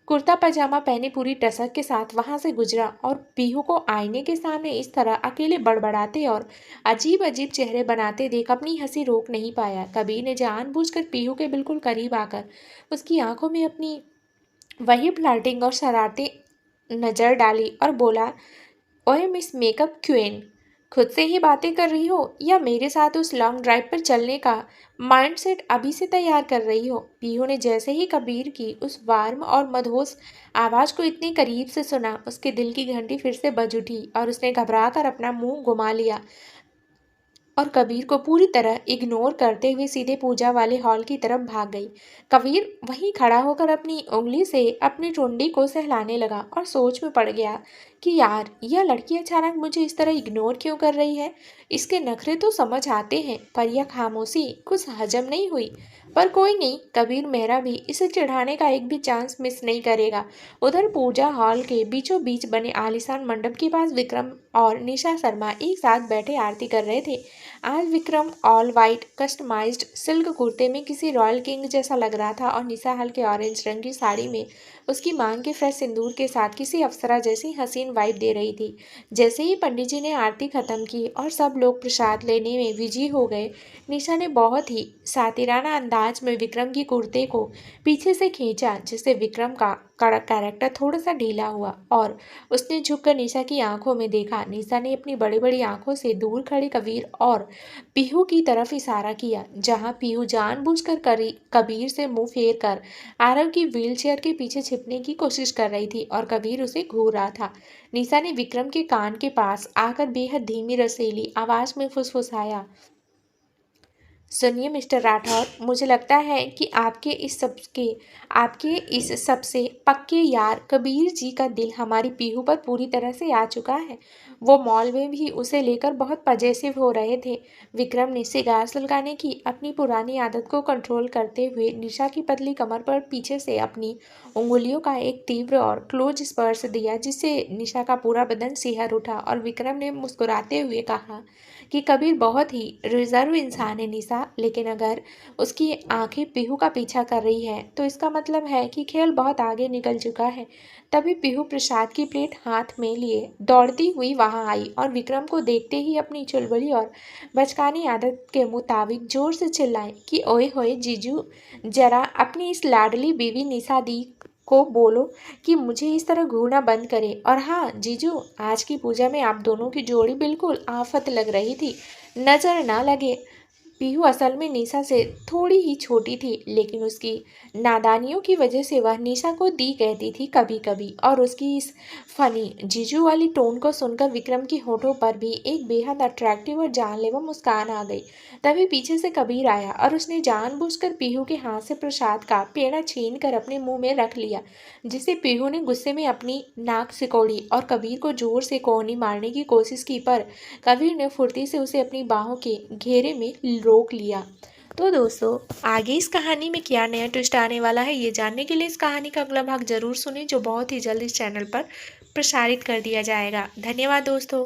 कुर्ता पजामा पहने पूरी टसक के साथ वहां से गुजरा और पीहू को आईने के सामने इस तरह अकेले बड़बड़ाते और अजीब अजीब चेहरे बनाते देख अपनी हंसी रोक नहीं पाया। कबीर ने जानबूझकर पीहू के बिल्कुल करीब आकर उसकी आंखों में अपनी वही फ्लर्टिंग और शरारती नजर डाली और बोला, ओए मिस मेकअप क्वीन, खुद से ही बातें कर रही हो या मेरे साथ उस लॉन्ग ड्राइव पर चलने का माइंडसेट अभी से तैयार कर रही हो? पीहू ने जैसे ही कबीर की उस वार्म और मदहोश आवाज को इतनी करीब से सुना, उसके दिल की घंटी फिर से बज उठी और उसने घबरा कर अपना मुंह घुमा लिया और कबीर को पूरी तरह इग्नोर करते हुए सीधे पूजा वाले हॉल की तरफ भाग गई। कबीर वहीं खड़ा होकर अपनी उंगली से अपनी टुंडी को सहलाने लगा और सोच में पड़ गया कि यार, यह लड़की अचानक मुझे इस तरह इग्नोर क्यों कर रही है? इसके नखरे तो समझ आते हैं, पर यह खामोशी कुछ हजम नहीं हुई। पर कोई नहीं, कबीर मेहरा भी इसे चिढ़ाने का एक भी चांस मिस नहीं करेगा। उधर पूजा हॉल के बीचों बीच बने आलीशान मंडप के पास विक्रम और निशा शर्मा एक साथ बैठे आरती कर रहे थे। आज Vikram all white customised silk कुर्ते में किसी रॉयल किंग जैसा लग रहा था और निशा हल्के ऑरेंज रंग की साड़ी में उसकी मांग के फ्रेश सिंदूर के साथ किसी अप्सरा जैसी हसीन वाइब दे रही थी। जैसे ही पंडित जी ने आरती खत्म की और सब लोग प्रसाद लेने में बिजी हो गए, निशा ने बहुत ही सातिराना अंदाज अंदाज में विक्रम की कुर्ते को पीछे से खींचा, जिससे विक्रम का कैरेक्टर थोड़ा सा ढीला हुआ और उसने झुककर निशा की आंखों में देखा। निशा ने अपनी बड़ी बड़ी आंखों से दूर खड़े कबीर और पीहू की तरफ इशारा किया, जहां पीहू जानबूझकर कबीर से मुंह फेर कर आरव की व्हीलचेयर के पीछे छिपने की कोशिश कर रही थी और कबीर उसे घूर रहा था। निशा ने विक्रम के कान के पास आकर बेहद धीमी रसीली आवाज में फुसफुसाया, सुनिए मिस्टर राठौर, मुझे लगता है कि आपके इस सबसे पक्के यार कबीर जी का दिल हमारी पीहू पर पूरी तरह से आ चुका है। वो मॉल में भी उसे लेकर बहुत पजेसिव हो रहे थे। विक्रम ने सिगार सुलगाने की अपनी पुरानी आदत को कंट्रोल करते हुए निशा की पतली कमर पर पीछे से अपनी उंगलियों का एक तीव्र और क्लोज स्पर्श दिया, जिससे निशा का पूरा बदन सिहर उठा और विक्रम ने मुस्कुराते हुए कहा कि कबीर बहुत ही रिजर्व इंसान है निशा, लेकिन अगर उसकी आंखें पीहू का पीछा कर रही है तो इसका मतलब है कि खेल बहुत आगे निकल चुका है। तभी पीहू प्रसाद की प्लेट हाथ में लिए दौड़ती हुई वहां आई और विक्रम को देखते ही अपनी चुलबुली और बचकानी आदत के मुताबिक जोर से चिल्लाई कि ओए होए जीजू, जरा अपनी इस लाडली बीवी निशा दी को बोलो कि मुझे इस तरह घूरना बंद करे। और हाँ जीजू, आज की पूजा में आप दोनों की जोड़ी बिल्कुल आफत लग रही थी, नजर ना लगे। पीहू असल में निशा से थोड़ी ही छोटी थी, लेकिन उसकी नादानियों की वजह से वह निशा को दी कहती थी कभी कभी, और उसकी इस फनी जीजू वाली टोन को सुनकर विक्रम की होठों पर भी एक बेहद अट्रैक्टिव और जानलेवा मुस्कान आ गई। तभी पीछे से कबीर आया और उसने जानबूझकर पीहू के हाथ से प्रसाद का पेड़ा छीन कर अपने मुंह में रख लिया, जिसे पीहू ने गुस्से में अपनी नाक सिकोड़ी और कबीर को जोर से कोहनी मारने की कोशिश की, पर कबीर ने फुर्ती से उसे अपनी बाहों के घेरे में रोक लिया। तो दोस्तों, आगे इस कहानी में क्या नया ट्विस्ट आने वाला है, ये जानने के लिए इस कहानी का अगला भाग जरूर सुनें, जो बहुत ही जल्द इस चैनल पर प्रसारित कर दिया जाएगा। धन्यवाद दोस्तों।